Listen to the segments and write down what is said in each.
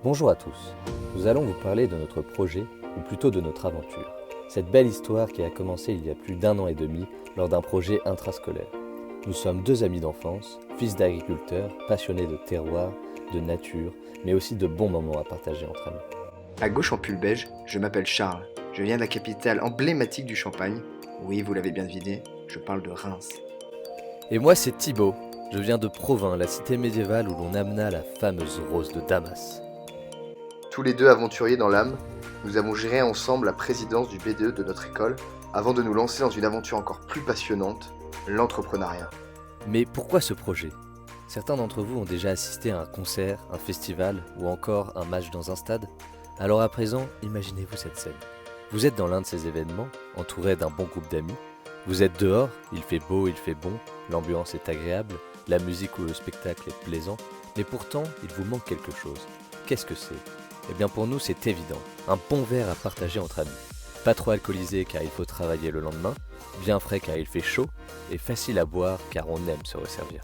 Bonjour à tous, nous allons vous parler de notre projet, ou plutôt de notre aventure. Cette belle histoire qui a commencé il y a plus d'un an et demi lors d'un projet intrascolaire. Nous sommes deux amis d'enfance, fils d'agriculteurs, passionnés de terroir, de nature, mais aussi de bons moments à partager entre amis. À gauche en pull beige, je m'appelle Charles. Je viens de la capitale emblématique du Champagne. Oui, vous l'avez bien deviné, je parle de Reims. Et moi c'est Thibaut, je viens de Provins, la cité médiévale où l'on amena la fameuse rose de Damas. Tous les deux aventuriers dans l'âme, nous avons géré ensemble la présidence du BDE de notre école avant de nous lancer dans une aventure encore plus passionnante, l'entrepreneuriat. Mais pourquoi ce projet ? Certains d'entre vous ont déjà assisté à un concert, un festival ou encore un match dans un stade. Alors à présent, imaginez-vous cette scène. Vous êtes dans l'un de ces événements, entouré d'un bon groupe d'amis. Vous êtes dehors, il fait beau, il fait bon, l'ambiance est agréable, la musique ou le spectacle est plaisant, mais pourtant, il vous manque quelque chose. Qu'est-ce que c'est ? Eh bien pour nous, c'est évident, un bon verre à partager entre amis. Pas trop alcoolisé car il faut travailler le lendemain, bien frais car il fait chaud, et facile à boire car on aime se resservir.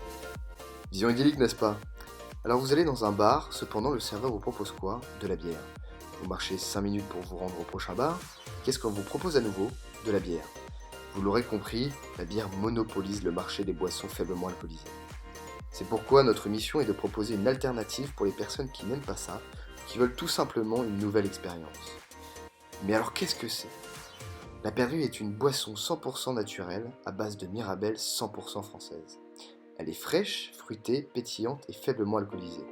Vision idyllique, n'est-ce pas? Alors vous allez dans un bar, cependant le serveur vous propose quoi? De la bière. Vous marchez 5 minutes pour vous rendre au prochain bar. Qu'est-ce qu'on vous propose à nouveau? De la bière. Vous l'aurez compris, la bière monopolise le marché des boissons faiblement alcoolisées. C'est pourquoi notre mission est de proposer une alternative pour les personnes qui n'aiment pas ça, qui veulent tout simplement une nouvelle expérience. Mais alors qu'est-ce que c'est? La Perdrix est une boisson 100% naturelle à base de Mirabelle 100% française. Elle est fraîche, fruitée, pétillante et faiblement alcoolisée.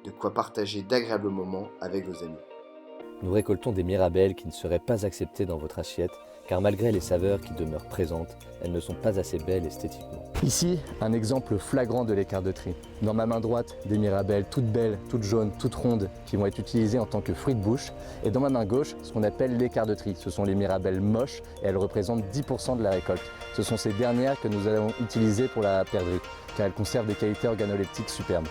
De quoi partager d'agréables moments avec vos amis. Nous récoltons des mirabelles qui ne seraient pas acceptées dans votre assiette, car malgré les saveurs qui demeurent présentes, elles ne sont pas assez belles esthétiquement. Ici, un exemple flagrant de l'écart de tri. Dans ma main droite, des mirabelles toutes belles, toutes jaunes, toutes rondes, qui vont être utilisées en tant que fruits de bouche. Et dans ma main gauche, ce qu'on appelle l'écart de tri. Ce sont les mirabelles moches et elles représentent 10% de la récolte. Ce sont ces dernières que nous allons utiliser pour la perdrix, car elles conservent des qualités organoleptiques superbes.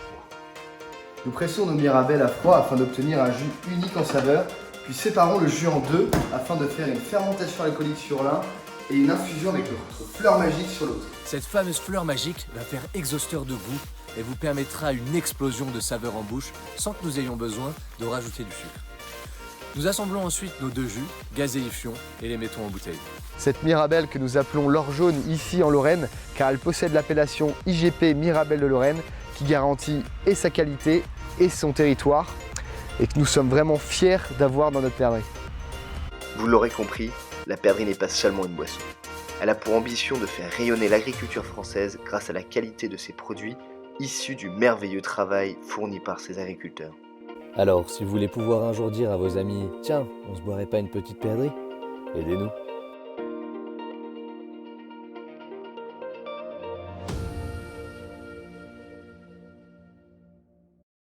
Nous pressons nos mirabelles à froid afin d'obtenir un jus unique en saveur, puis séparons le jus en deux afin de faire une fermentation alcoolique sur l'un et une infusion avec notre fleur magique sur l'autre. Cette fameuse fleur magique va faire exhausteur de goût et vous permettra une explosion de saveurs en bouche sans que nous ayons besoin de rajouter du sucre. Nous assemblons ensuite nos deux jus, gazéifions et les mettons en bouteille. Cette mirabelle que nous appelons l'or jaune ici en Lorraine, car elle possède l'appellation IGP Mirabelle de Lorraine, qui garantit et sa qualité et son territoire, et que nous sommes vraiment fiers d'avoir dans notre perdrix. Vous l'aurez compris, la perdrix n'est pas seulement une boisson. Elle a pour ambition de faire rayonner l'agriculture française grâce à la qualité de ses produits issus du merveilleux travail fourni par ses agriculteurs. Alors, si vous voulez pouvoir un jour dire à vos amis « Tiens, on se boirait pas une petite perdrix ?» Aidez-nous.